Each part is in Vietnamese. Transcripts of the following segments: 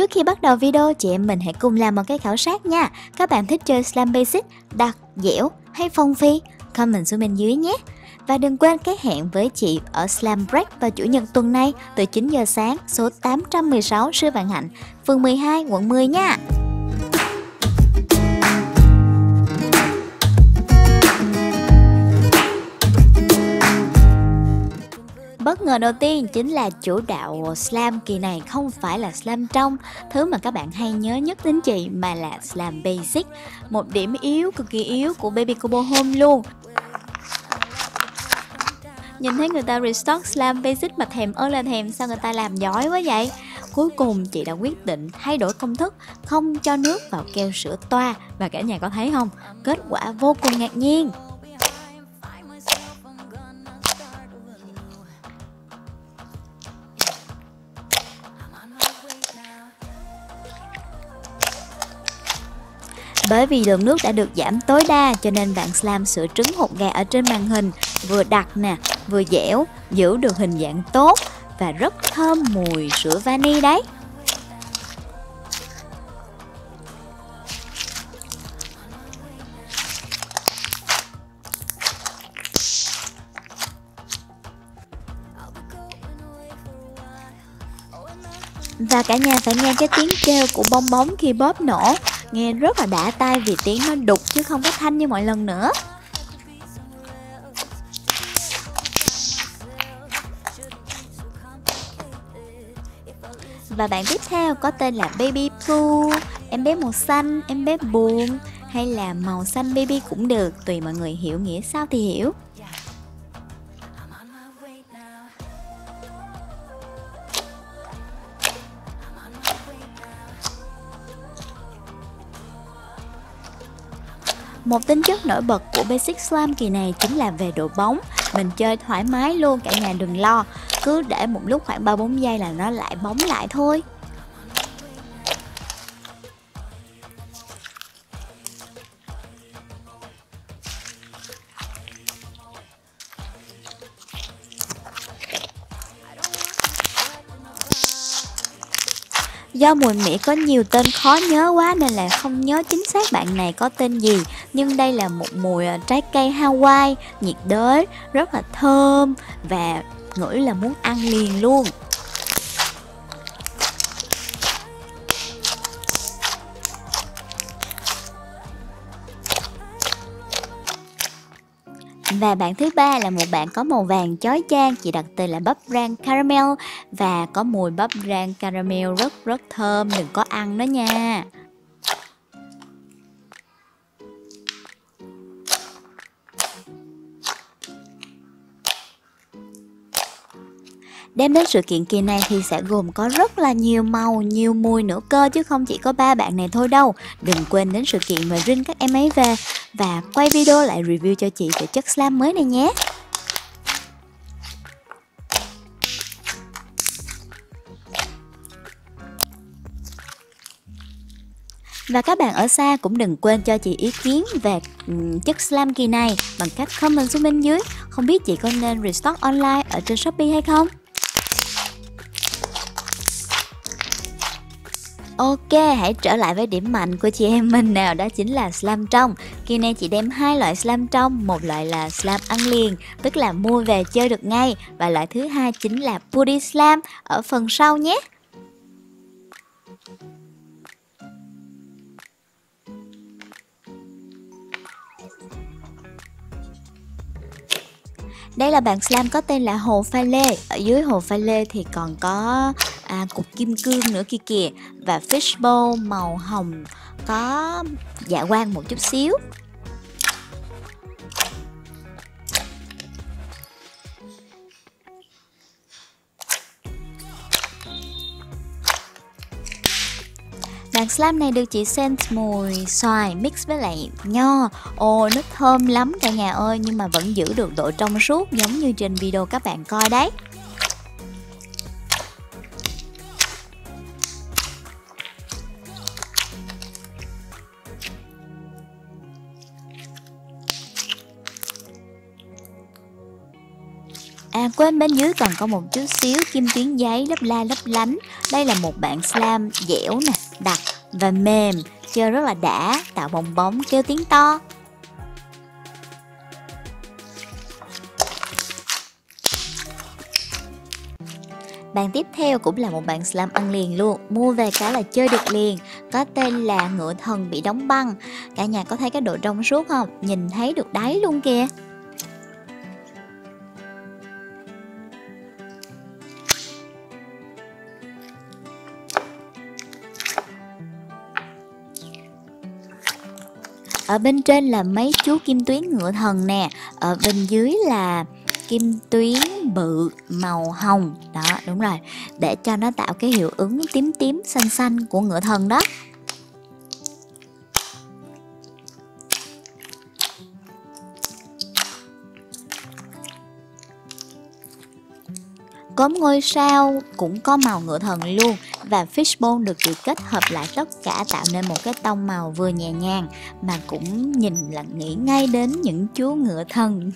Trước khi bắt đầu video, chị em mình hãy cùng làm một cái khảo sát nha. Các bạn thích chơi Slam Basic, đặc, dẻo hay phong phi? Comment xuống bên dưới nhé. Và đừng quên cái hẹn với chị ở Slam Break vào Chủ nhật tuần này từ 9 giờ sáng, số 816 Sư Vạn Hạnh, phường 12, quận 10 nha. Bất ngờ đầu tiên chính là chủ đạo Slam kỳ này không phải là Slam trong, thứ mà các bạn hay nhớ nhất đến chị, mà là Slam Basic. Một điểm yếu, cực kỳ yếu của Baby Cobo Home luôn. Nhìn thấy người ta restock Slam Basic mà thèm ơi là thèm, sao người ta làm giỏi quá vậy? Cuối cùng chị đã quyết định thay đổi công thức, không cho nước vào keo sữa toa. Và cả nhà có thấy không? Kết quả vô cùng ngạc nhiên. Bởi vì lượng nước đã được giảm tối đa cho nên bạn Slam sữa trứng hột gà ở trên màn hình vừa đặc nè, vừa dẻo, giữ được hình dạng tốt và rất thơm mùi sữa vani đấy. Và cả nhà phải nghe cái tiếng kêu của bong bóng khi bóp nổ. Nghe rất là đã tai vì tiếng nó đục chứ không có thanh như mọi lần nữa. Và bạn tiếp theo có tên là Baby Blue, em bé màu xanh, em bé buồn, hay là màu xanh baby cũng được, tùy mọi người hiểu nghĩa sao thì hiểu. Một tính chất nổi bật của Basic Slam kỳ này chính là về độ bóng. Mình chơi thoải mái luôn, cả nhà đừng lo. Cứ để một lúc khoảng 3-4 giây là nó lại bóng lại thôi. Do mùi Mỹ có nhiều tên khó nhớ quá nên là không nhớ chính xác bạn này có tên gì. Nhưng đây là một mùi trái cây Hawaii, nhiệt đới, rất là thơm và ngửi là muốn ăn liền luôn. Và bạn thứ ba là một bạn có màu vàng chói chang, chị đặt tên là bắp rang caramel và có mùi bắp rang caramel rất thơm, đừng có ăn đó nha. Đem đến sự kiện kỳ này thì sẽ gồm có rất là nhiều màu, nhiều mùi nữa cơ, chứ không chỉ có 3 bạn này thôi đâu. Đừng quên đến sự kiện và ring các em ấy về và quay video lại review cho chị về chất slam mới này nhé. Và các bạn ở xa cũng đừng quên cho chị ý kiến về chất slam kỳ này bằng cách comment xuống bên dưới. Không biết chị có nên restock online ở trên Shopee hay không? Ok, hãy trở lại với điểm mạnh của chị em mình nào, đó chính là slam trong. Kỳ này chị đem 2 loại slam trong, một loại là slam ăn liền, tức là mua về chơi được ngay, và loại thứ hai chính là booty slam ở phần sau nhé. Đây là bạn slam có tên là hồ pha lê. Ở dưới hồ pha lê thì còn có cục kim cương nữa kia kìa. Và fishbowl màu hồng có dạ quang một chút xíu. Bạn slam này được chị scent mùi xoài mix với lại nho. Ồ, nó thơm lắm cả nhà ơi, nhưng mà vẫn giữ được độ trong suốt giống như trên video các bạn coi đấy. quên bên dưới còn có một chút xíu kim tuyến giấy lấp la lấp lánh. Đây là một bạn slam dẻo nè, đặc và mềm, chơi rất là đã, tạo bong bóng kêu tiếng to. Bạn tiếp theo cũng là một bạn slam ăn liền luôn, mua về cái là chơi được liền, có tên là ngựa thần bị đóng băng. Cả nhà có thấy cái độ trong suốt không? Nhìn thấy được đáy luôn kìa. Ở bên trên là mấy chú kim tuyến ngựa thần nè, ở bên dưới là kim tuyến bự màu hồng. Đó, đúng rồi, để cho nó tạo cái hiệu ứng tím tím xanh xanh của ngựa thần đó. Cốm ngôi sao cũng có màu ngựa thần luôn, và fishbone được chị kết hợp lại tất cả tạo nên một cái tông màu vừa nhẹ nhàng mà cũng nhìn là nghĩ ngay đến những chú ngựa thần.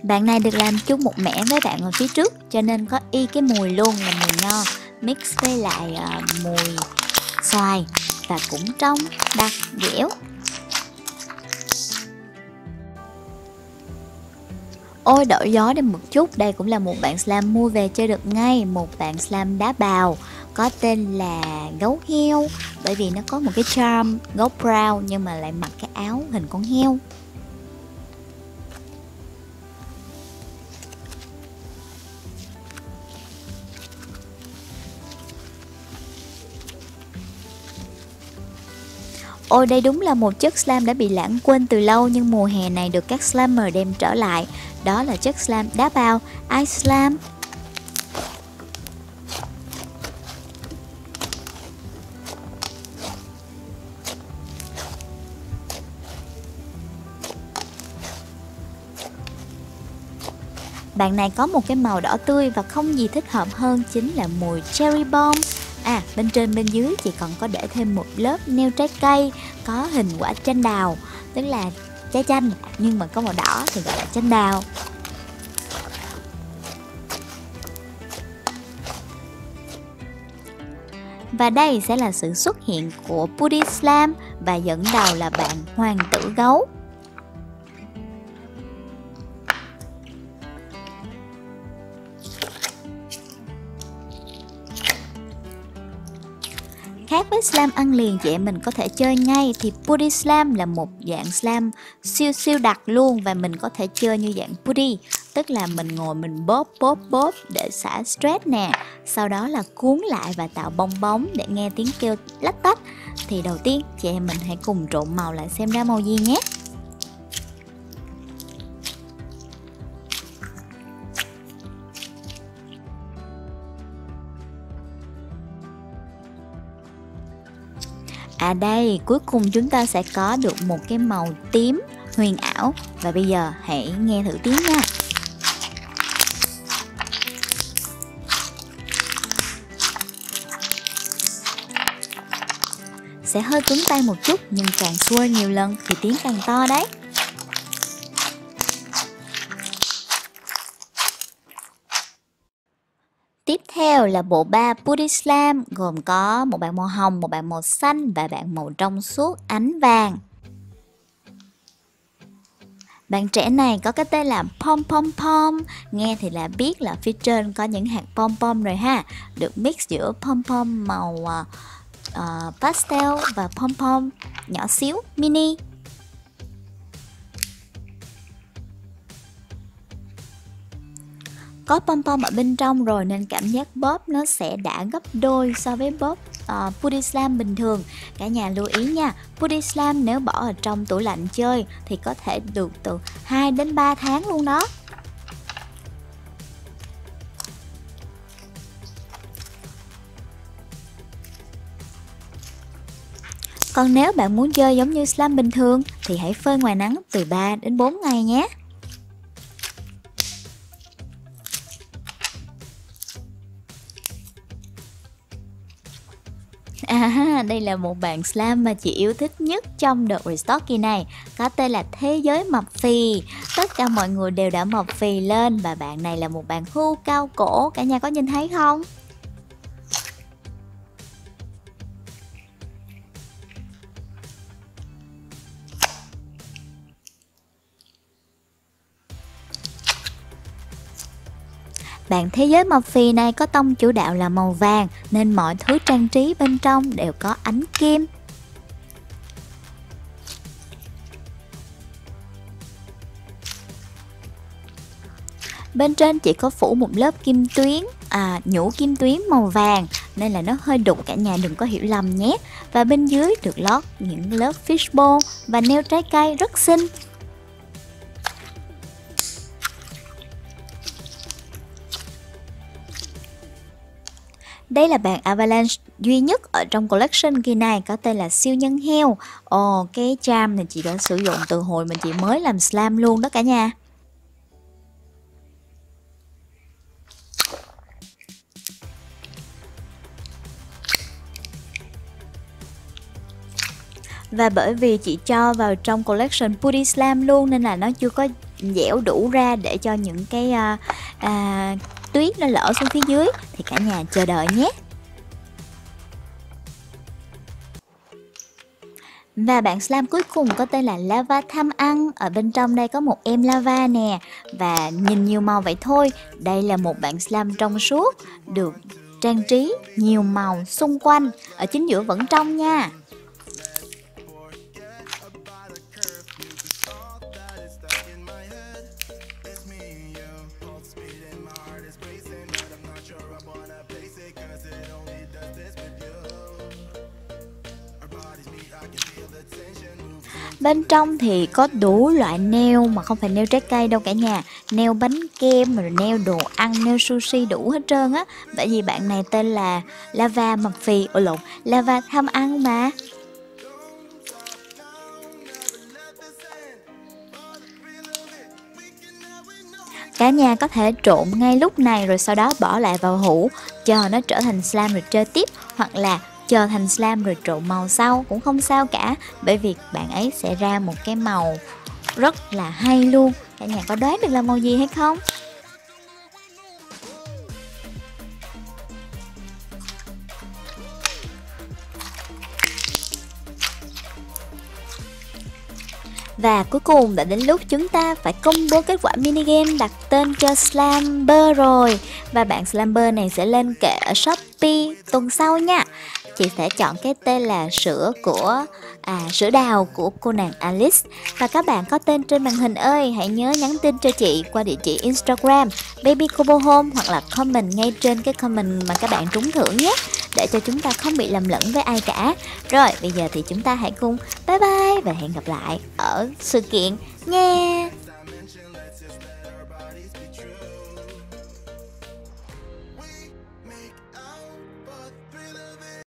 Bạn này được làm chung một mẻ với bạn ở phía trước, cho nên có y cái mùi luôn là mùi nho mix với lại mùi xoài, và cũng trong, đặc, dẻo. Ôi đổi gió đi một chút, đây cũng là một bạn slam mua về chơi được ngay, một bạn slam đá bào có tên là gấu heo, bởi vì nó có một cái charm gấu brown nhưng mà lại mặc cái áo hình con heo. Ôi đây đúng là một chất slam đã bị lãng quên từ lâu, nhưng mùa hè này được các slammer đem trở lại. Đó là chất slam đá bào, Ice Slam. Bạn này có một cái màu đỏ tươi và không gì thích hợp hơn chính là mùi cherry bomb. À, bên trên bên dưới chị còn có để thêm một lớp nêu trái cây có hình quả chanh đào, tức là trái chanh nhưng mà có màu đỏ thì gọi là chanh đào. Và đây sẽ là sự xuất hiện của Puddy Slam, và dẫn đầu là bạn hoàng tử gấu. Khác với slam ăn liền chị em mình có thể chơi ngay, thì Puddy Slam là một dạng slam siêu siêu đặc luôn, và mình có thể chơi như dạng Puddy, tức là mình ngồi mình bóp bóp bóp để xả stress nè, sau đó là cuốn lại và tạo bong bóng để nghe tiếng kêu lách tách. Thì đầu tiên chị em mình hãy cùng trộn màu lại xem ra màu gì nhé. À đây, cuối cùng chúng ta sẽ có được một cái màu tím huyền ảo. Và bây giờ hãy nghe thử tiếng nha. Sẽ hơi cứng tay một chút, nhưng càng swirl nhiều lần thì tiếng càng to đấy. Tiếp theo là bộ ba Puddy Slam, gồm có một bạn màu hồng, một bạn màu xanh và bạn màu trong suốt ánh vàng. Bạn trẻ này có cái tên là Pom Pom Pom, nghe thì là biết là phía trên có những hạt pom pom rồi ha, được mix giữa pom pom màu pastel và pom pom nhỏ xíu mini. Có pom pom ở bên trong rồi nên cảm giác bóp nó sẽ đã gấp đôi so với bóp Puddy Slam bình thường. Cả nhà lưu ý nha, Puddy Slam nếu bỏ ở trong tủ lạnh chơi thì có thể được từ 2 đến 3 tháng luôn đó. Còn nếu bạn muốn chơi giống như slam bình thường thì hãy phơi ngoài nắng từ 3 đến 4 ngày nhé. Đây là một bạn slam mà chị yêu thích nhất trong đợt restock kỳ này, có tên là Thế giới mập phì. Tất cả mọi người đều đã mập phì lên và bạn này là một bạn hươu cao cổ, cả nhà có nhìn thấy không? Bạn Thế giới mập phì này có tông chủ đạo là màu vàng nên mọi thứ trang trí bên trong đều có ánh kim. Bên trên chỉ có phủ một lớp kim tuyến, nhũ kim tuyến màu vàng nên là nó hơi đục, cả nhà đừng có hiểu lầm nhé. Và bên dưới được lót những lớp fishbone và nêu trái cây rất xinh. Đây là bạn Avalanche duy nhất ở trong collection kỳ này, có tên là siêu nhân heo. Cái charm này chị đã sử dụng từ hồi mà chị mới làm slam luôn đó cả nhà. Và bởi vì chị cho vào trong collection Putty Slam luôn nên là nó chưa có dẻo đủ ra để cho những cái tuyết nó lỡ xuống phía dưới, thì cả nhà chờ đợi nhé. Và bạn slam cuối cùng có tên là Lava tham ăn. Ở bên trong đây có một em lava nè. Và nhìn nhiều màu vậy thôi, đây là một bạn slam trong suốt, được trang trí nhiều màu xung quanh, ở chính giữa vẫn trong nha. Bên trong thì có đủ loại nail mà không phải nail trái cây đâu cả nhà. Nail bánh kem, rồi nail đồ ăn, nail sushi đủ hết trơn á. Bởi vì bạn này tên là Lava mập phì, Lava tham ăn mà. Cả nhà có thể trộn ngay lúc này rồi sau đó bỏ lại vào hũ, chờ nó trở thành slam rồi chơi tiếp, hoặc là chờ thành slam rồi trộn màu sau cũng không sao cả, bởi vì bạn ấy sẽ ra một cái màu rất là hay luôn. Cả nhà có đoán được là màu gì hay không? Và cuối cùng đã đến lúc chúng ta phải công bố kết quả mini game đặt tên cho Slamber rồi. Và bạn Slamber này sẽ lên kệ ở Shopee tuần sau nha. Chị sẽ chọn cái tên là sữa đào của cô nàng Alice. Và các bạn có tên trên màn hình ơi, hãy nhớ nhắn tin cho chị qua địa chỉ Instagram Baby Kobo Home, hoặc là comment ngay trên cái comment mà các bạn trúng thưởng nhé, để cho chúng ta không bị lầm lẫn với ai cả. Rồi bây giờ thì chúng ta hãy cùng bye bye và hẹn gặp lại ở sự kiện nha.